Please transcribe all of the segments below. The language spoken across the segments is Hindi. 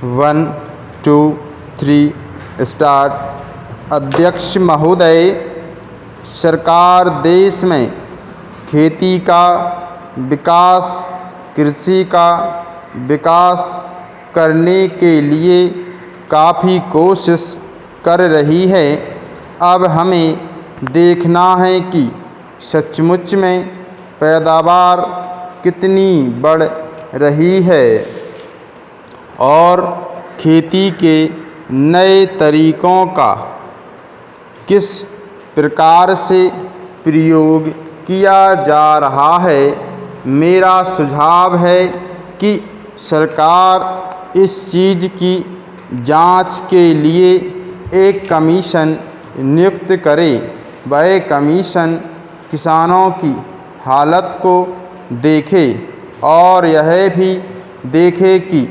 1 2 3 स्टार्ट। अध्यक्ष महोदय, सरकार देश में खेती का विकास, कृषि का विकास करने के लिए काफ़ी कोशिश कर रही है। अब हमें देखना है कि सचमुच में पैदावार कितनी बढ़ रही है और खेती के नए तरीक़ों का किस प्रकार से प्रयोग किया जा रहा है। मेरा सुझाव है कि सरकार इस चीज़ की जांच के लिए एक कमीशन नियुक्त करे। वह कमीशन किसानों की हालत को देखे और यह भी देखे कि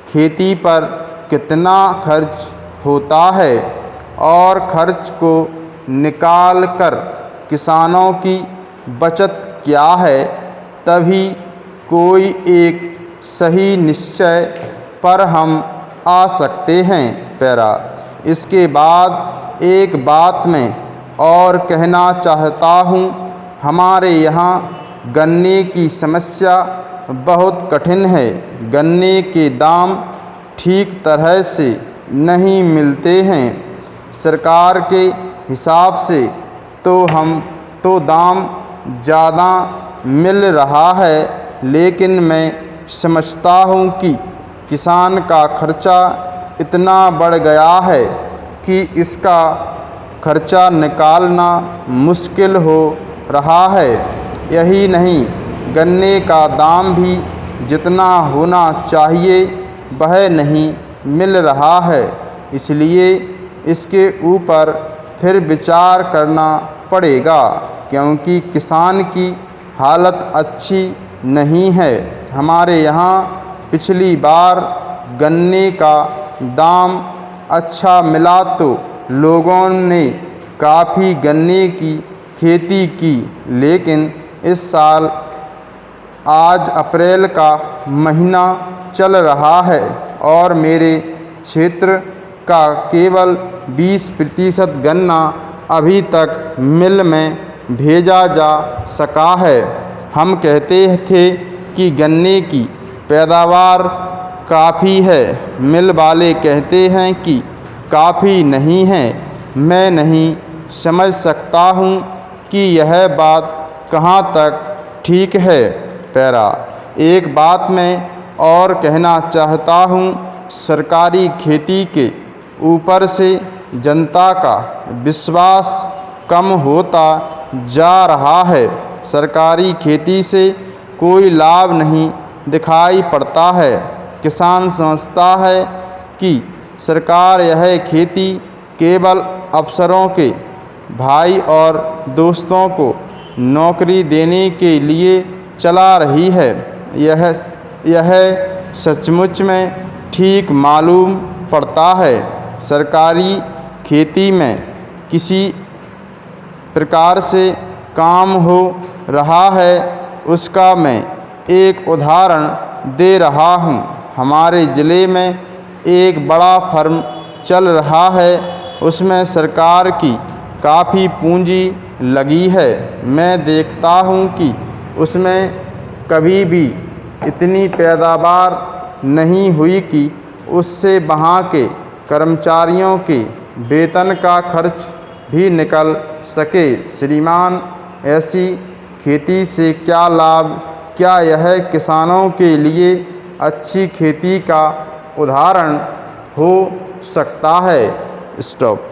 खेती पर कितना खर्च होता है और खर्च को निकाल कर किसानों की बचत क्या है। तभी कोई एक सही निश्चय पर हम आ सकते हैं। पैरा। इसके बाद एक बात मैं और कहना चाहता हूँ। हमारे यहाँ गन्ने की समस्या बहुत कठिन है। गन्ने के दाम ठीक तरह से नहीं मिलते हैं। सरकार के हिसाब से तो दाम ज़्यादा मिल रहा है, लेकिन मैं समझता हूँ कि किसान का खर्चा इतना बढ़ गया है कि इसका खर्चा निकालना मुश्किल हो रहा है। यही नहीं, गन्ने का दाम भी जितना होना चाहिए वह नहीं मिल रहा है। इसलिए इसके ऊपर फिर विचार करना पड़ेगा, क्योंकि किसान की हालत अच्छी नहीं है। हमारे यहाँ पिछली बार गन्ने का दाम अच्छा मिला तो लोगों ने काफ़ी गन्ने की खेती की, लेकिन इस साल आज अप्रैल का महीना चल रहा है और मेरे क्षेत्र का केवल 20% गन्ना अभी तक मिल में भेजा जा सका है। हम कहते थे कि गन्ने की पैदावार काफ़ी है, मिल वाले कहते हैं कि काफ़ी नहीं है। मैं नहीं समझ सकता हूँ कि यह बात कहाँ तक ठीक है। पैरा। एक बात मैं और कहना चाहता हूँ। सरकारी खेती के ऊपर से जनता का विश्वास कम होता जा रहा है। सरकारी खेती से कोई लाभ नहीं दिखाई पड़ता है। किसान समझता है कि सरकार यह खेती केवल अफसरों के भाई और दोस्तों को नौकरी देने के लिए चला रही है। यह सचमुच में ठीक मालूम पड़ता है। सरकारी खेती में किसी प्रकार से काम हो रहा है, उसका मैं एक उदाहरण दे रहा हूँ। हमारे ज़िले में एक बड़ा फर्म चल रहा है, उसमें सरकार की काफ़ी पूंजी लगी है। मैं देखता हूँ कि उसमें कभी भी इतनी पैदावार नहीं हुई कि उससे वहाँ के कर्मचारियों के वेतन का खर्च भी निकल सके। श्रीमान, ऐसी खेती से क्या लाभ? क्या यह किसानों के लिए अच्छी खेती का उदाहरण हो सकता है? स्टॉप।